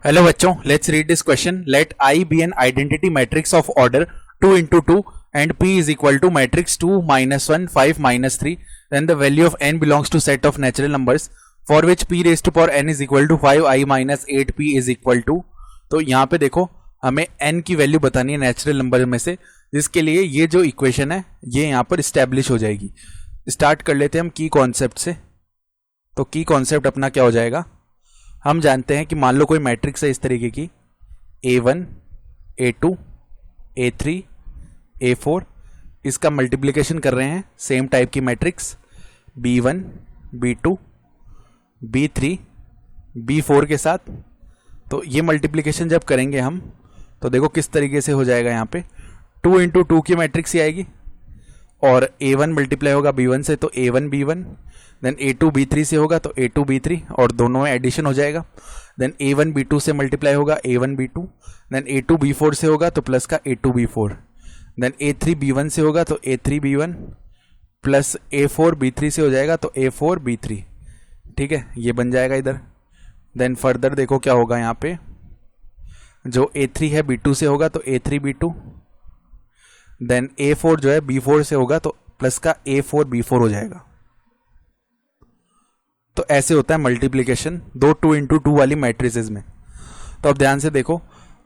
Hello बच्चों, let's read this question. Let I be an identity matrix of order 2 into 2 and P is equal to matrix 2 minus 1 5 minus 3. Then the value of n belongs to set of natural numbers for which P raised to power n is equal to 5I minus 8P is equal to. तो यहाँ पे देखो हमें n की value बतानी है natural number में से, जिसके लिए ये जो इक्वेशन है ये यहाँ पर इस्टेब्लिश हो जाएगी. स्टार्ट कर लेते हैं हम की कॉन्सेप्ट से. तो की कॉन्सेप्ट अपना क्या हो जाएगा, हम जानते हैं कि मान लो कोई मैट्रिक्स है इस तरीके की A1 A2 A3 A4. इसका मल्टीप्लिकेशन कर रहे हैं सेम टाइप की matrix B1 B2 B3 B4 के साथ. तो ये मल्टीप्लिकेशन जब करेंगे हम तो देखो किस तरीके से हो जाएगा. यहाँ पे 2 इंटू 2 की मैट्रिक्स ही आएगी और A1 मल्टीप्लाई होगा B1 से तो A1 B1, then A2 B3 से होगा तो A2 B3 और दोनों में एडिशन हो जाएगा. देन A1 B2 से मल्टीप्लाई होगा A1 B2, then A2 B4 से होगा तो प्लस का A2 B4, then A3 B1 से होगा तो A3 B1 plus A4 B3 से हो जाएगा तो A4 B3. ठीक है, ये बन जाएगा इधर. देन फर्दर देखो क्या होगा, यहाँ पे जो A3 है B2 से होगा तो A3 B2, देन A4 जो है B4 से होगा तो प्लस का A4 B4 हो जाएगा. तो ऐसे होता है मल्टीप्लिकेशन दो 2 इंटू 2 वाली मैट्रिसेस में. तो अब ध्यान से देखो,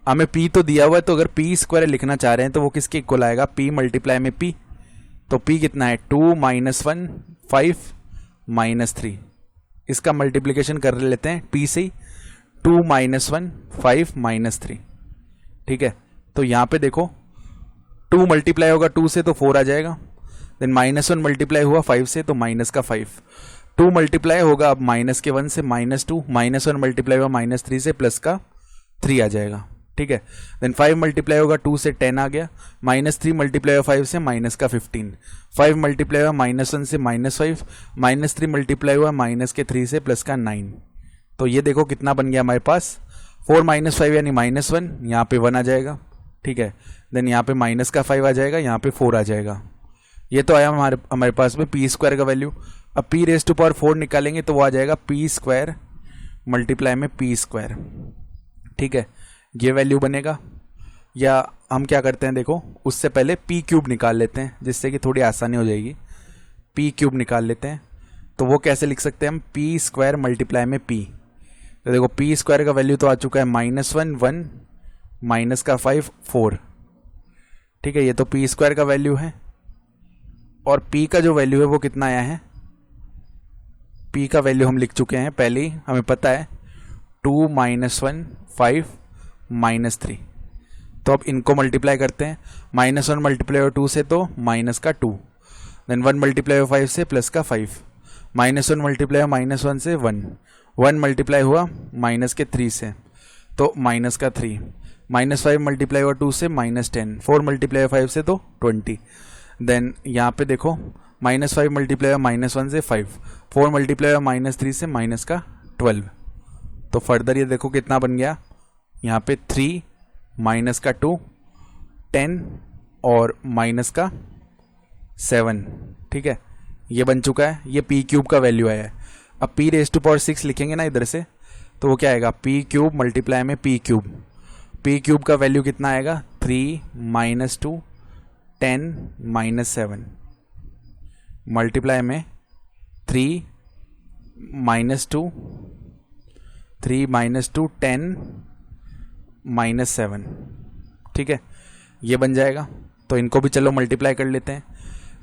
हमें P तो दिया हुआ है, तो अगर P स्क्वायर लिखना चाह रहे हैं तो वो किसके इक्वल आएगा, P मल्टीप्लाई में P. तो P कितना है 2 माइनस 1 5 माइनस 3. इसका मल्टीप्लिकेशन कर लेते हैं P से ही 2 माइनस 1 5 माइनस 3. ठीक है, तो यहाँ पे देखो 2 मल्टीप्लाई होगा 2 से तो 4 आ जाएगा. देन माइनस 1 मल्टीप्लाई हुआ 5 से तो माइनस का 5. 2 मल्टीप्लाई होगा अब माइनस के 1 से माइनस 2, माइनस 1 मल्टीप्लाई हुआ माइनस 3 से प्लस का 3 आ जाएगा. ठीक है, देन 5 मल्टीप्लाई होगा 2 से 10 आ गया, माइनस 3 मल्टीप्लाई हुआ 5 से माइनस का 15, 5 मल्टीप्लाई हुआ माइनस 1 से माइनस 5, माइनस 3 मल्टीप्लाई हुआ माइनस के 3 से प्लस का 9. तो ये देखो कितना बन गया हमारे पास 4 माइनस 5 यानी माइनस 1, यहाँ पे 1 आ जाएगा. ठीक है, देन यहाँ पे माइनस का 5 आ जाएगा, यहाँ पे 4 आ जाएगा. ये तो आया हमारे पास में पी स्क्वायर का वैल्यू. अब पी रेज टू पावर 4 निकालेंगे तो वो आ जाएगा पी स्क्वायर मल्टीप्लाई में पी स्क्वायर. ठीक है, ये वैल्यू बनेगा. या हम क्या करते हैं देखो, उससे पहले पी क्यूब निकाल लेते हैं जिससे कि थोड़ी आसानी हो जाएगी. पी क्यूब निकाल लेते हैं तो वो कैसे लिख सकते हैं हम, पी स्क्वायर मल्टीप्लाई में पी. तो देखो पी स्क्वायर का वैल्यू तो आ चुका है माइनस 1 माइनस का 5 4. ठीक है, ये तो पी स्क्वायर का वैल्यू है. और p का जो वैल्यू है वो कितना आया है, p का वैल्यू हम लिख चुके हैं पहले ही, हमें पता है 2 माइनस 1 5 माइनस 3. तो अब इनको मल्टीप्लाई करते हैं. माइनस 1 मल्टीप्लाई हुआ 2 से तो माइनस का 2, देन 1 मल्टीप्लाई हुआ 5 से प्लस का 5, माइनस 1 मल्टीप्लाई हुआ माइनस 1 से 1 मल्टीप्लाई हुआ माइनस के 3 से तो माइनस का 3, माइनस 5 मल्टीप्लाई हुआ 2 से माइनस 10, 4 मल्टीप्लाई हुआ 5 से तो 20. देन यहाँ पे देखो माइनस 5 मल्टीप्लाई हुआ माइनस 1 से 5, 4 मल्टीप्लाई हुआ माइनस 3 से माइनस का 12. तो फर्दर ये देखो कितना बन गया, यहाँ पे 3 माइनस का 2 10 और माइनस का 7. ठीक है, ये बन चुका है. ये पी क्यूब का वैल्यू आया है. अब पी रेज टू पावर 6 लिखेंगे ना इधर से तो वो क्या आएगा, पी क्यूब मल्टीप्लाई में पी क्यूब. पी क्यूब का वैल्यू कितना आएगा 3 माइनस 2 10 माइनस 7 मल्टीप्लाई में 3 माइनस 2 10 माइनस 7. ठीक है, ये बन जाएगा. तो इनको भी चलो मल्टीप्लाई कर लेते हैं.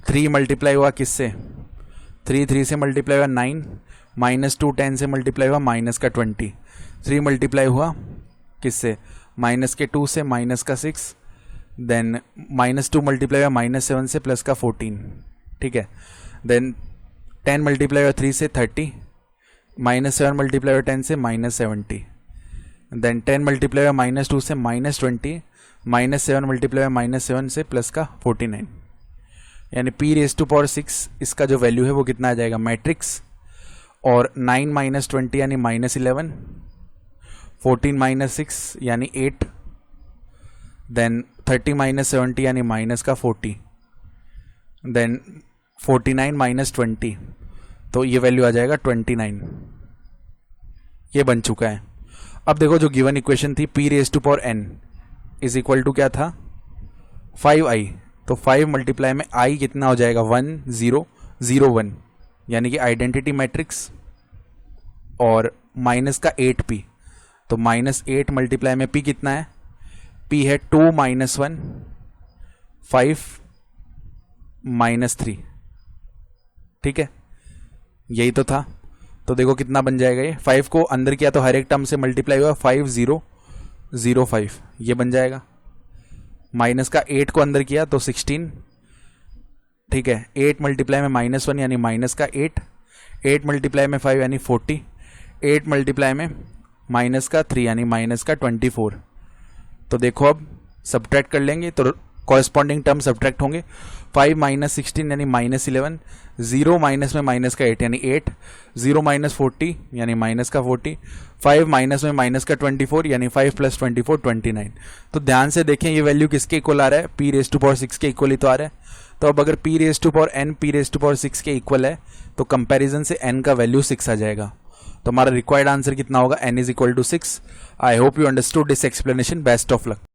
3 मल्टीप्लाई हुआ किससे, 3 से मल्टीप्लाई हुआ 9, माइनस 2 10 से मल्टीप्लाई हुआ माइनस का 20, 3 मल्टीप्लाई हुआ किससे, माइनस के 2 से माइनस का 6, देन माइनस 2 मल्टीप्लाई हुआ माइनस 7 से प्लस का 14. ठीक है, देन 10 मल्टीप्लाई हुआ 3 से 30, माइनस 7 मल्टीप्लाई हुआ 10 से माइनस 70, देन 10 मल्टीप्लाई हुआ माइनस 2 से माइनस 20, माइनस 7 मल्टीप्लाई हुआ माइनस 7 से प्लस का 49. यानी पी रेज टू पावर 6 इसका जो वैल्यू है वो कितना आ जाएगा मैट्रिक्स. और 9 माइनस 20 यानी माइनस 11, 14 माइनस 6 यानी 8, देन 30 माइनस 70 यानी माइनस का 40, देन 49 माइनस 20 तो ये वैल्यू आ जाएगा 29. ये बन चुका है. अब देखो जो गिवन इक्वेशन थी p raise to power n is equal to क्या था 5i, तो 5 मल्टीप्लाई में i कितना हो जाएगा 1 0 0 1, यानी कि आइडेंटिटी मैट्रिक्स, और माइनस का 8p, तो -8 मल्टीप्लाई में p कितना है, p है 2 - 1 5 -3, ठीक है, यही तो था। तो देखो कितना बन जाएगा, ये 5 को अंदर किया तो हर एक टर्म से मल्टीप्लाई हुआ 5 0 0 5, ये बन जाएगा। माइनस का 8 को अंदर किया तो 16, ठीक है, 8 मल्टीप्लाई में -1 यानी माइनस का 8, 8 मल्टीप्लाई में 5 यानी 40, 8 मल्टीप्लाई में माइनस का 3 यानी माइनस का 24। तो देखो अब सब्ट्रैक्ट कर लेंगे तो कॉरेस्पॉन्डिंग टर्म सब्ट्रैक्ट होंगे, 5 - 16 यानी -11, 0 माइनस में माइनस का 8 यानी 8, 0 - 40 यानी माइनस का 40, 5 माइनस में माइनस का 24 यानी 5 + 24 29। तो ध्यान से देखें ये वैल्यू किसके इक्वल आ रहा है, p रेज टू पावर 6 के इक्वल ही तो आ रहा है। तो अब अगर p raise to power n p raise to power 6 के इक्वल है तो कंपैरिजन से n का वैल्यू 6 आ जाएगा। तो हमारा रिक्वायर्ड आंसर कितना होगा, n = 6। I hope you understood this explanation. Best of luck.